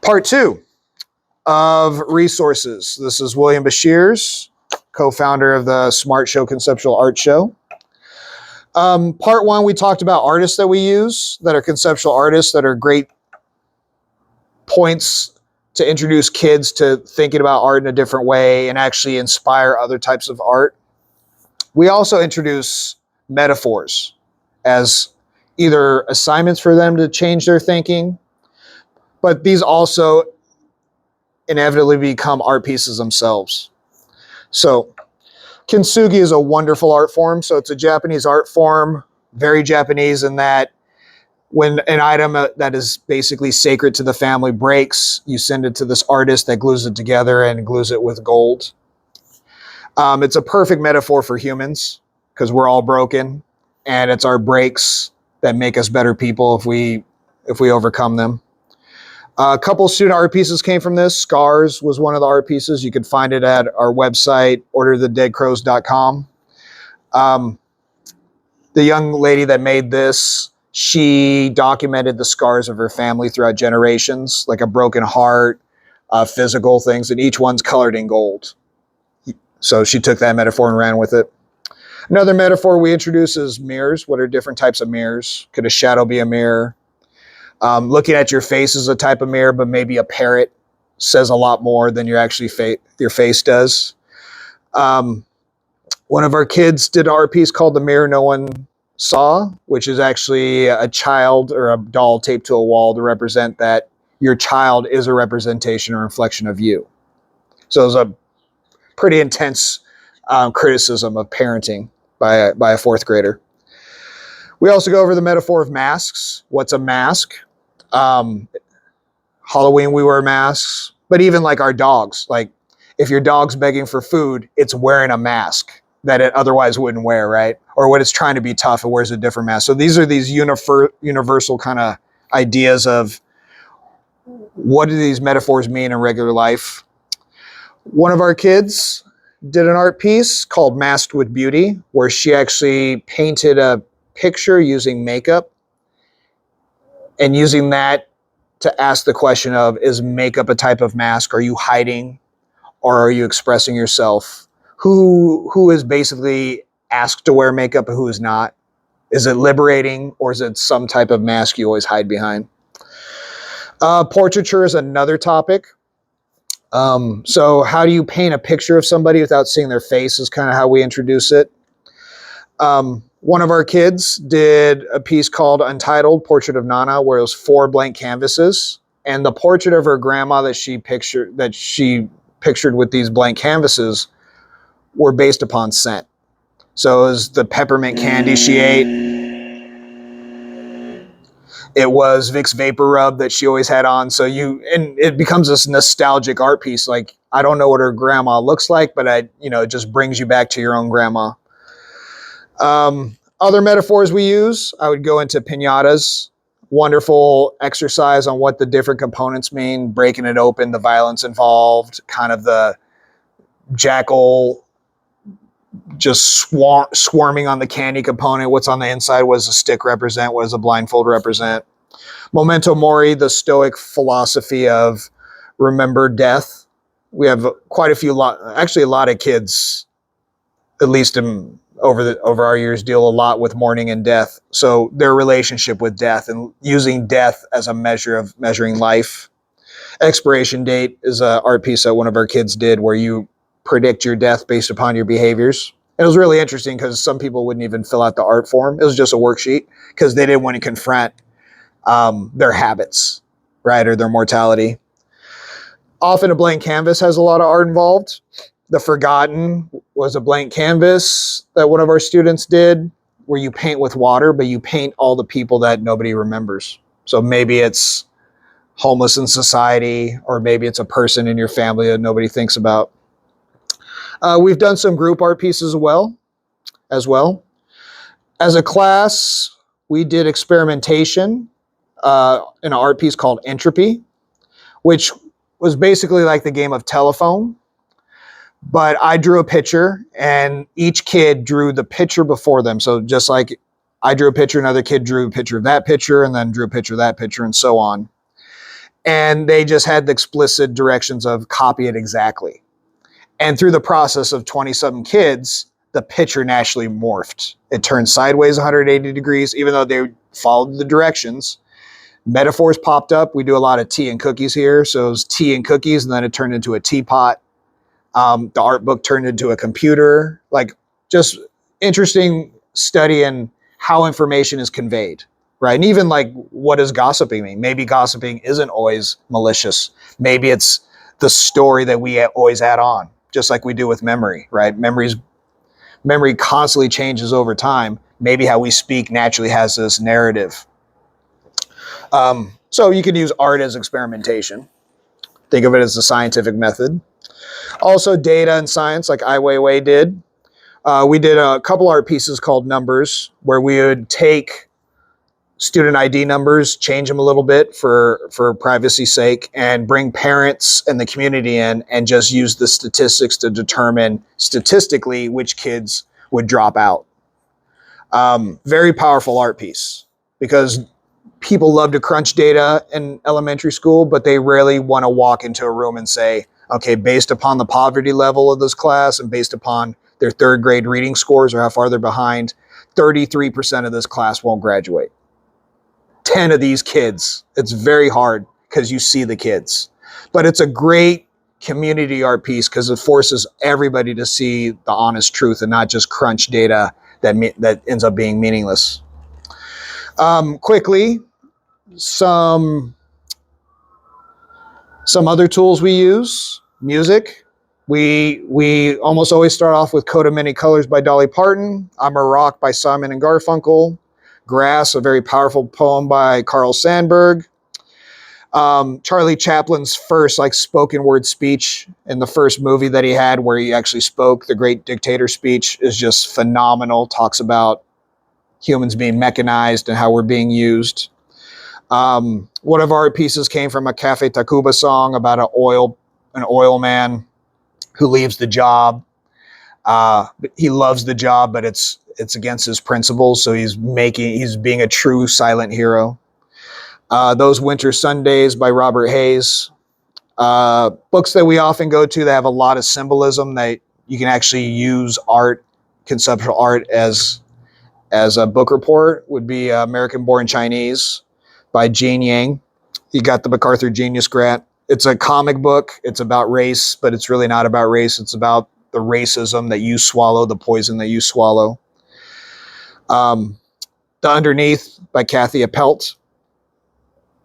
Part 2 of resources. This is William Bashir's, co-founder of the Smart Show Conceptual Art Show. Part 1, we talked about artists that we use that are conceptual artists that are great points to introduce kids to thinking about art in a different way and actually inspire other types of art. We also introduce metaphors as either assignments for them to change their thinking, but these also inevitably become art pieces themselves. So kintsugi is a wonderful art form. So it's a Japanese art form, very Japanese in that when an item that is basically sacred to the family breaks, you send it to this artist that glues it together and glues it with gold. It's a perfect metaphor for humans because we're all broken, and it's our breaks that make us better people if we overcome them. A couple student art pieces came from this. Scars was one of the art pieces. You can find it at our website, orderthedeadcrows.com. The young lady that made this, she documented the scars of her family throughout generations, like a broken heart, physical things, and each one's colored in gold. So she took that metaphor and ran with it. Another metaphor we introduce is mirrors. What are different types of mirrors? Could a shadow be a mirror? Looking at your face is a type of mirror, but maybe a parrot says a lot more than your face does. One of our kids did an art piece called The Mirror No One Saw, which is actually a child or a doll taped to a wall to represent that your child is a representation or reflection of you. So it was a pretty intense criticism of parenting by a fourth grader. We also go over the metaphor of masks. What's a mask? Halloween, we wear masks, but even like our dogs, like if your dog's begging for food, it's wearing a mask that it otherwise wouldn't wear, right? Or when it's trying to be tough, it wears a different mask. So these are these universal kind of ideas of what do these metaphors mean in regular life. One of our kids did an art piece called Masked with Beauty, where she actually painted a picture using makeup and using that to ask the question of, is makeup a type of mask? Are you hiding or are you expressing yourself? Who is basically asked to wear makeup and who is not? Is it liberating or is it some type of mask you always hide behind? Portraiture is another topic. So how do you paint a picture of somebody without seeing their face is kind of how we introduce it. One of our kids did a piece called Untitled Portrait of Nana, where it was 4 blank canvases, and the portrait of her grandma that she pictured with these blank canvases were based upon scent. So it was the peppermint candy she ate. It was Vicks Vapor Rub that she always had on. And it becomes this nostalgic art piece. Like, I don't know what her grandma looks like, but it just brings you back to your own grandma. Other metaphors we use, I would go into piñatas. Wonderful exercise on what the different components mean, breaking it open, the violence involved, kind of the jackal just swarming on the candy component. What's on the inside? What does a stick represent? What does a blindfold represent? Memento mori, the Stoic philosophy of remember death. We have quite a lot of kids, at least over our years, deal a lot with mourning and death. So their relationship with death and using death as a measure of measuring life. Expiration date is an art piece that one of our kids did where you predict your death based upon your behaviors. It was really interesting because some people wouldn't even fill out the art form. It was just a worksheet because they didn't want to confront their habits, right, or their mortality. Often a blank canvas has a lot of art involved. The Forgotten was a blank canvas that one of our students did where you paint with water, but you paint all the people that nobody remembers. So maybe it's homeless in society, or maybe it's a person in your family that nobody thinks about. We've done some group art pieces as well. As a class, we did experimentation in an art piece called Entropy, which was basically like the game of telephone. But I drew a picture and each kid drew the picture before them. So just like I drew a picture, another kid drew a picture of that picture and then drew a picture of that picture and so on. And they just had the explicit directions of copy it exactly. And through the process of 20-something kids, the picture naturally morphed. It turned sideways 180 degrees, even though they followed the directions. Metaphors popped up. We do a lot of tea and cookies here. So it was tea and cookies, and then it turned into a teapot. The art book turned into a computer. Like, just interesting study in how information is conveyed, right? And even like, what does gossiping mean? Maybe gossiping isn't always malicious. Maybe it's the story that we always add on, just like we do with memory, right? Memory constantly changes over time. Maybe how we speak naturally has this narrative. So you can use art as experimentation. Think of it as the scientific method. Also, data and science, like Ai Weiwei did. We did a couple art pieces called Numbers, where we would take student ID numbers, change them a little bit for privacy's sake, and bring parents and the community in and just use the statistics to determine statistically which kids would drop out. Very powerful art piece, because people love to crunch data in elementary school, but they rarely want to walk into a room and say, okay, based upon the poverty level of this class and based upon their third grade reading scores or how far they're behind, 33% of this class won't graduate. 10 of these kids. It's very hard because you see the kids. But it's a great community art piece because it forces everybody to see the honest truth and not just crunch data that ends up being meaningless. Quickly, some other tools we use. Music. We almost always start off with Coat of Many Colors by Dolly Parton, I'm a Rock by Simon and Garfunkel, Grass, a very powerful poem by Carl Sandburg. Charlie Chaplin's first spoken word speech in the first movie that he had where he actually spoke, The Great Dictator speech, is just phenomenal. Talks about humans being mechanized and how we're being used. One of our pieces came from a Cafe Tacuba song about an oil man who leaves the job. He loves the job, but it's against his principles. So he's being a true silent hero. Those Winter Sundays by Robert Hayes. Books that we often go to that have a lot of symbolism that you can actually use art, conceptual art as a book report would be American Born Chinese by Gene Yang. He got the MacArthur Genius Grant. It's a comic book. It's about race, but it's really not about race. It's about the racism that you swallow, the poison that you swallow. The Underneath by Kathy Appelt.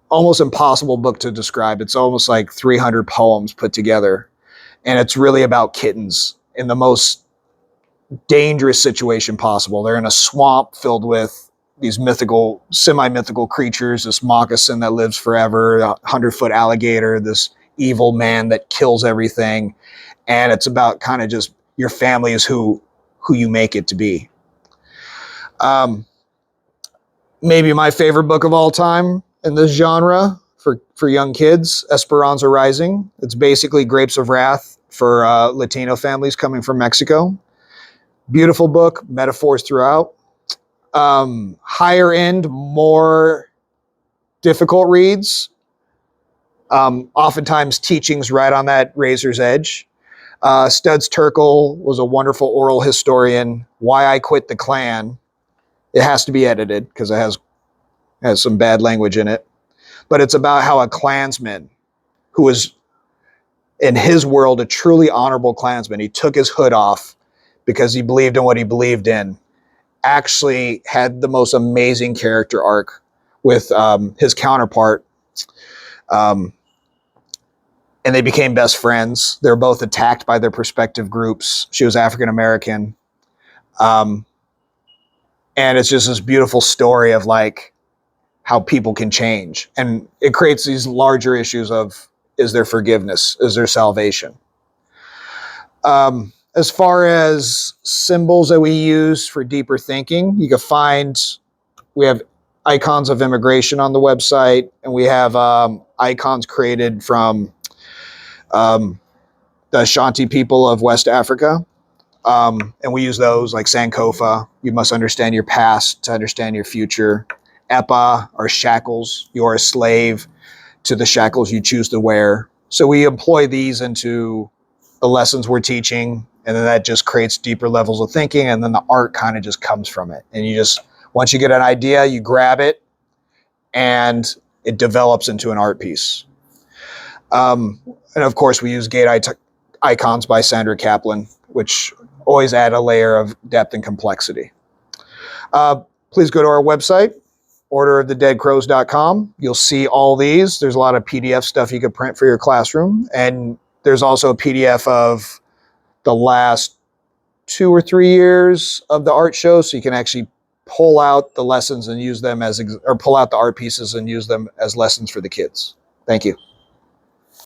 Almost impossible book to describe. It's almost like 300 poems put together. And it's really about kittens in the most dangerous situation possible. They're in a swamp filled with these mythical, semi-mythical creatures, this moccasin that lives forever, a 100-foot alligator, this evil man that kills everything. And it's about kind of just your family is who you make it to be. Maybe my favorite book of all time in this genre for young kids, Esperanza Rising. It's basically Grapes of Wrath for Latino families coming from Mexico. Beautiful book, metaphors throughout. Higher end, more difficult reads. Oftentimes teachings right on that razor's edge. Studs Terkel was a wonderful oral historian. Why I Quit the Klan. It has to be edited because it has some bad language in it. But it's about how a Klansman, who was in his world a truly honorable Klansman, he took his hood off because he believed in what he believed in, actually had the most amazing character arc with his counterpart. And they became best friends. They were both attacked by their respective groups. She was African American. And it's just this beautiful story of how people can change. And it creates these larger issues of, is there forgiveness? Is there salvation? As far as symbols that we use for deeper thinking, we have icons of immigration on the website, and we have icons created from the Ashanti people of West Africa. And we use those like Sankofa, you must understand your past to understand your future. Epa, or shackles, you are a slave to the shackles you choose to wear. So we employ these into the lessons we're teaching, and then that just creates deeper levels of thinking, and then the art kind of just comes from it. And you just, once you get an idea, you grab it, and it develops into an art piece. And of course, we use gate icons by Sandra Kaplan, which always add a layer of depth and complexity. Please go to our website, orderofthedeadcrows.com. You'll see all these. There's a lot of PDF stuff you could print for your classroom. And there's also a PDF of the last 2 or 3 years of the art show, so you can actually pull out the lessons and use them as, or pull out the art pieces and use them as lessons for the kids. Thank you.